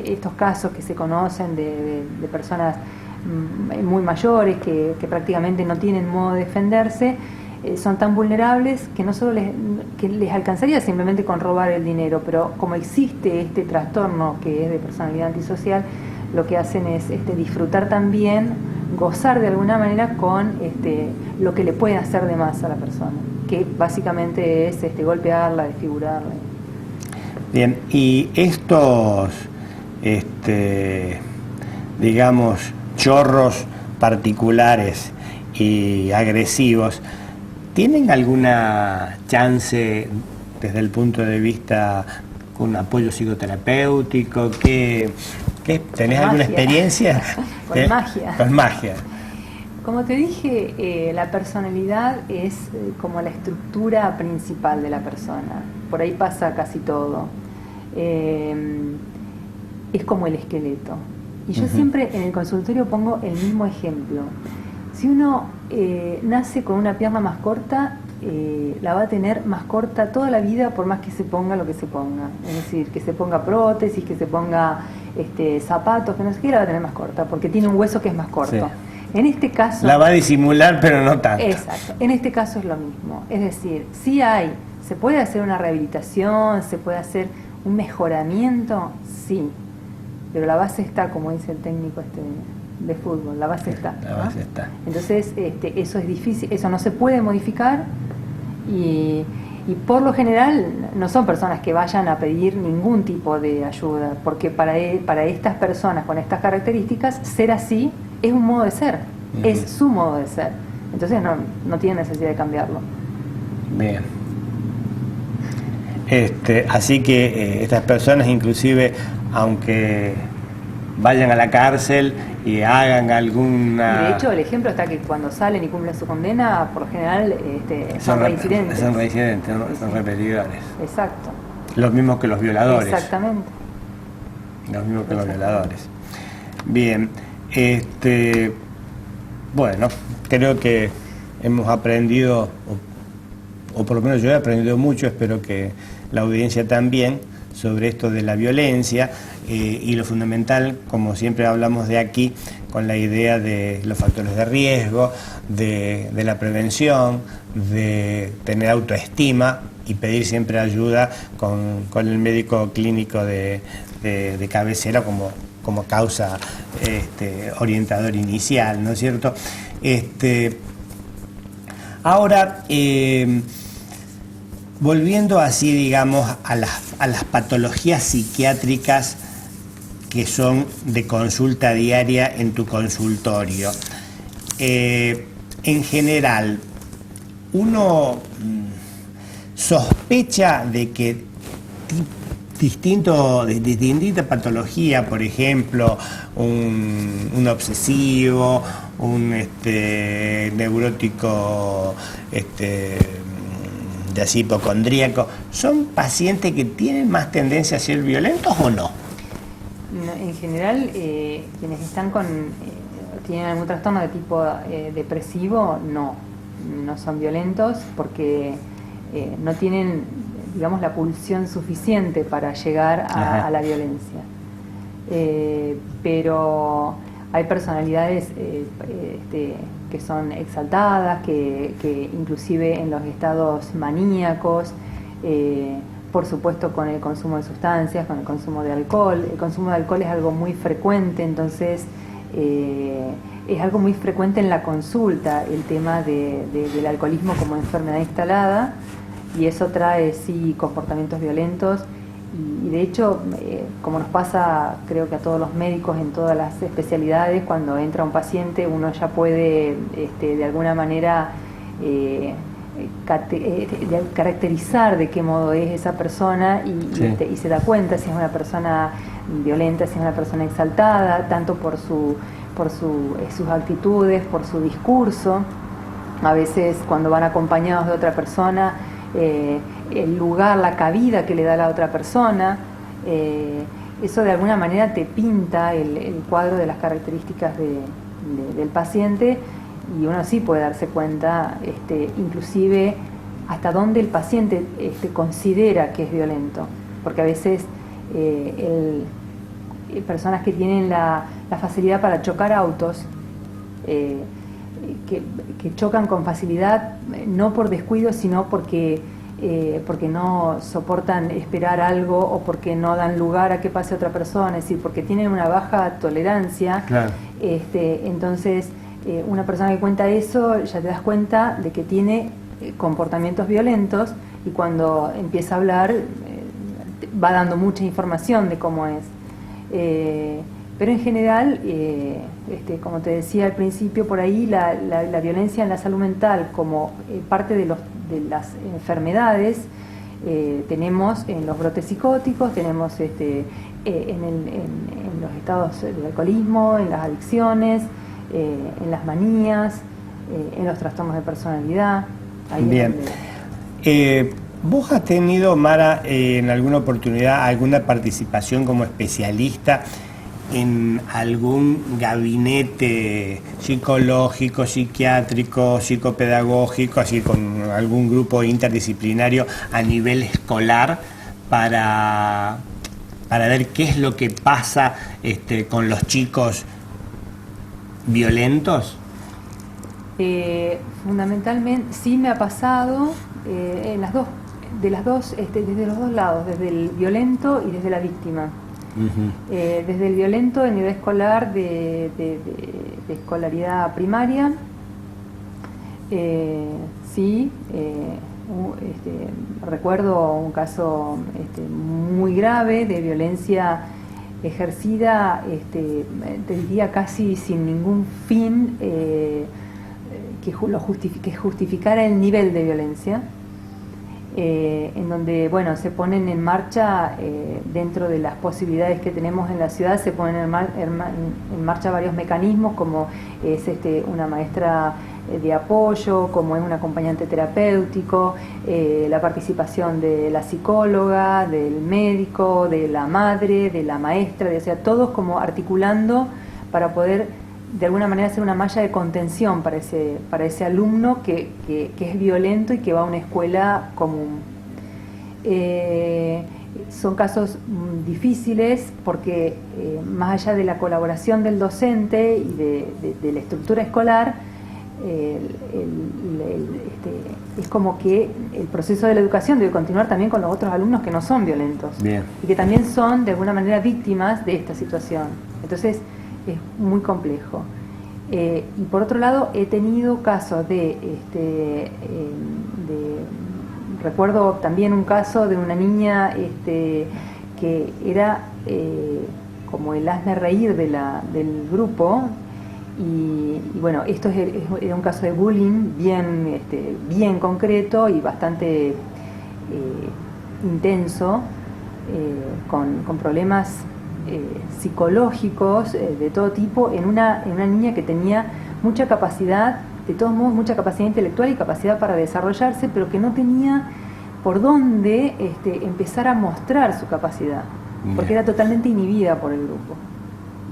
estos casos que se conocen de personas muy mayores que prácticamente no tienen modo de defenderse, son tan vulnerables que no solo les alcanzaría simplemente con robar el dinero, pero como existe este trastorno que es de personalidad antisocial, lo que hacen es disfrutar también, gozar de alguna manera con lo que le puede hacer de más a la persona, que básicamente es golpearla, desfigurarla. Bien, y estos, digamos, chorros particulares y agresivos, ¿tienen alguna chance desde el punto de vista con apoyo psicoterapéutico? ¿Tenés alguna experiencia? Con magia. Con magia. Como te dije, la personalidad es como la estructura principal de la persona. Por ahí pasa casi todo. Es como el esqueleto. Y yo siempre en el consultorio pongo el mismo ejemplo. Si uno nace con una pierna más corta, la va a tener más corta toda la vida por más que se ponga lo que se ponga. Es decir, que se ponga prótesis, que se ponga zapatos, que no sé qué, la va a tener más corta, porque tiene un hueso que es más corto. Sí. En este caso... La va a disimular, pero no tanto. Exacto. En este caso es lo mismo. Es decir, se puede hacer una rehabilitación, se puede hacer un mejoramiento, sí. Pero la base está, como dice el técnico de fútbol, la base está. La base está. Entonces, eso es difícil, eso no se puede modificar y por lo general no son personas que vayan a pedir ningún tipo de ayuda, porque para estas personas con estas características, ser así es un modo de ser, es su modo de ser. Entonces no tiene necesidad de cambiarlo. Bien. Así que estas personas, inclusive, aunque vayan a la cárcel y hagan alguna... Y de hecho, el ejemplo está que cuando salen y cumplen su condena, por lo general son reincidentes. Son reincidentes, son repetidores. Exacto. Los mismos que los violadores. Exactamente. Los mismos que los violadores. Bien. Bueno, creo que hemos aprendido, o por lo menos yo he aprendido mucho, espero que la audiencia también, sobre esto de la violencia y lo fundamental, como siempre hablamos de aquí, con la idea de los factores de riesgo, de la prevención, de tener autoestima y pedir siempre ayuda con el médico clínico de cabecera como causa orientador inicial, ¿no es cierto? Ahora, volviendo así, digamos, a las patologías psiquiátricas que son de consulta diaria en tu consultorio. en general, uno sospecha de que de distinta patología, por ejemplo, un obsesivo, un neurótico de así hipocondríaco, ¿son pacientes que tienen más tendencia a ser violentos o no? En general, quienes están tienen algún trastorno de tipo depresivo, no son violentos porque no tienen, digamos, la pulsión suficiente para llegar a la violencia. Pero hay personalidades que son exaltadas, que inclusive en los estados maníacos, por supuesto con el consumo de sustancias, con el consumo de alcohol. El consumo de alcohol es algo muy frecuente, entonces es algo muy frecuente en la consulta, el tema del alcoholismo como enfermedad instalada, y eso trae sí comportamientos violentos. Y de hecho, como nos pasa creo que a todos los médicos en todas las especialidades, cuando entra un paciente uno ya puede de alguna manera caracterizar de qué modo es esa persona y se da cuenta si es una persona violenta, si es una persona exaltada, tanto por sus actitudes, por su discurso. A veces cuando van acompañados de otra persona, el lugar, la cabida que le da a la otra persona, eso de alguna manera te pinta el cuadro de las características del paciente, y uno sí puede darse cuenta inclusive hasta dónde el paciente considera que es violento, porque a veces personas que tienen la facilidad para chocar autos, que chocan con facilidad, no por descuido, sino porque no soportan esperar algo o porque no dan lugar a que pase otra persona, es decir, porque tienen una baja tolerancia. Claro. Entonces, una persona que cuenta eso, ya te das cuenta de que tiene comportamientos violentos, y cuando empieza a hablar va dando mucha información de cómo es. Pero en general, como te decía al principio, por ahí la violencia en la salud mental como parte de las enfermedades, tenemos en los brotes psicóticos, tenemos en los estados de alcoholismo, en las adicciones, en las manías, en los trastornos de personalidad. Ahí bien. ¿Vos has tenido, Mara, en alguna oportunidad alguna participación como especialista en algún gabinete psicológico, psiquiátrico, psicopedagógico, así con algún grupo interdisciplinario a nivel escolar para ver qué es lo que pasa con los chicos violentos? Fundamentalmente sí me ha pasado desde los dos lados, desde el violento y desde la víctima. Desde el violento en nivel escolar de escolaridad primaria, recuerdo un caso muy grave de violencia ejercida, te diría casi sin ningún fin que justificara el nivel de violencia. En donde se ponen en marcha, dentro de las posibilidades que tenemos en la ciudad, se ponen en marcha varios mecanismos, como es una maestra de apoyo, como es un acompañante terapéutico, la participación de la psicóloga, del médico, de la madre, de la maestra, o sea, todos como articulando para poder de alguna manera hacer una malla de contención para ese alumno que es violento y que va a una escuela común. Son casos difíciles porque más allá de la colaboración del docente y de la estructura escolar, es como que el proceso de la educación debe continuar también con los otros alumnos que no son violentos. Bien. Y que también son de alguna manera víctimas de esta situación. Entonces es muy complejo. Y por otro lado, he tenido casos recuerdo también un caso de una niña que era como el hazme reír del grupo, Y bueno, esto era un caso de bullying bien concreto y bastante intenso, con problemas psicológicos de todo tipo en una niña que tenía mucha capacidad, de todos modos mucha capacidad intelectual y capacidad para desarrollarse, pero que no tenía por dónde empezar a mostrar su capacidad, porque era totalmente inhibida por el grupo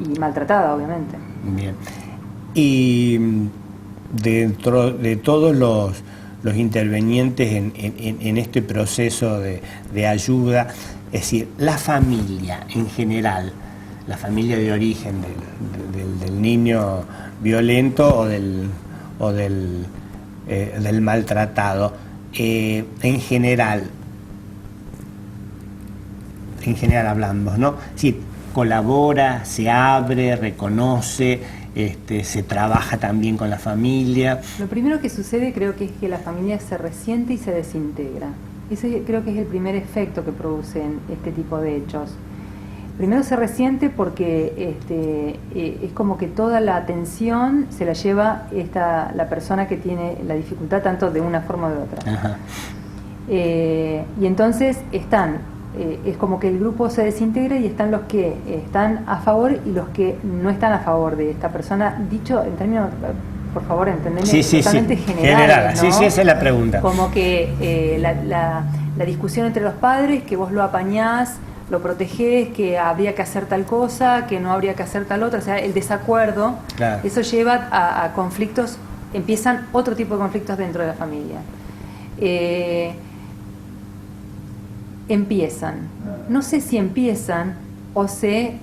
y maltratada, obviamente. Bien. Y dentro de todos los intervenientes en este proceso de ayuda, es decir, la familia en general, la familia de origen del niño violento o del maltratado, en general hablamos, ¿no? Sí, colabora, se abre, reconoce, se trabaja también con la familia. Lo primero que sucede creo que es que la familia se resiente y se desintegra. Ese creo que es el primer efecto que producen este tipo de hechos. Primero se resiente porque es como que toda la atención se la lleva la persona que tiene la dificultad tanto de una forma o de otra. Ajá. Y entonces es como que el grupo se desintegra y están los que están a favor y los que no están a favor de esta persona, dicho en términos, por favor, entendeme, totalmente generales, ¿no? Sí, esa es la pregunta. Como que la discusión entre los padres, que vos lo apañás, lo protegés, que habría que hacer tal cosa, que no habría que hacer tal otra, o sea, el desacuerdo, claro. Eso lleva a conflictos, empiezan otro tipo de conflictos dentro de la familia. No sé si empiezan o se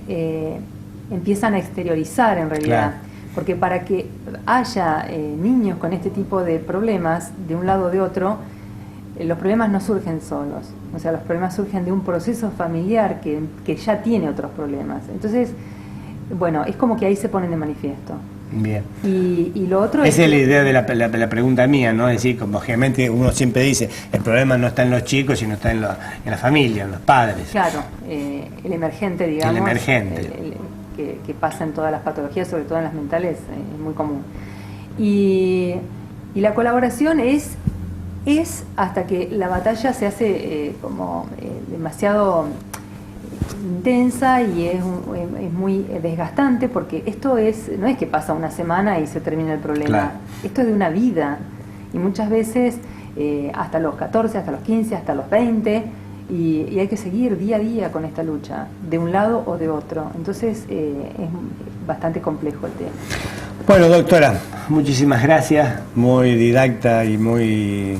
empiezan a exteriorizar en realidad, claro. Porque para que haya niños con este tipo de problemas de un lado o de otro, los problemas no surgen solos, o sea, los problemas surgen de un proceso familiar que ya tiene otros problemas. Entonces, bueno, es como que ahí se ponen de manifiesto. Bien. Y lo otro esa es la idea de la pregunta mía, ¿no? Es decir, como generalmente uno siempre dice, el problema no está en los chicos, sino está en la familia, en los padres. Claro, el emergente, digamos. El emergente. Que pasa en todas las patologías, sobre todo en las mentales, es muy común. Y la colaboración es hasta que la batalla se hace demasiado intensa y es muy desgastante, porque esto no es que pasa una semana y se termina el problema, claro. Esto es de una vida y muchas veces hasta los 14, hasta los 15, hasta los 20 y hay que seguir día a día con esta lucha, de un lado o de otro. Entonces es bastante complejo el tema. Bueno, doctora, muchísimas gracias, muy didacta y muy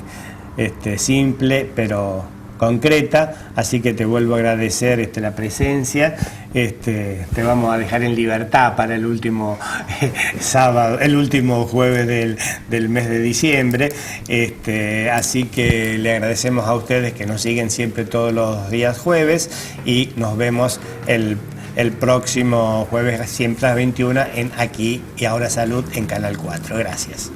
simple, pero concreta, así que te vuelvo a agradecer la presencia. Te vamos a dejar en libertad para el último sábado, el último jueves del mes de diciembre, así que le agradecemos a ustedes que nos siguen siempre todos los días jueves y nos vemos el próximo jueves siempre a las 21 en Aquí y Ahora Salud en Canal 4. Gracias.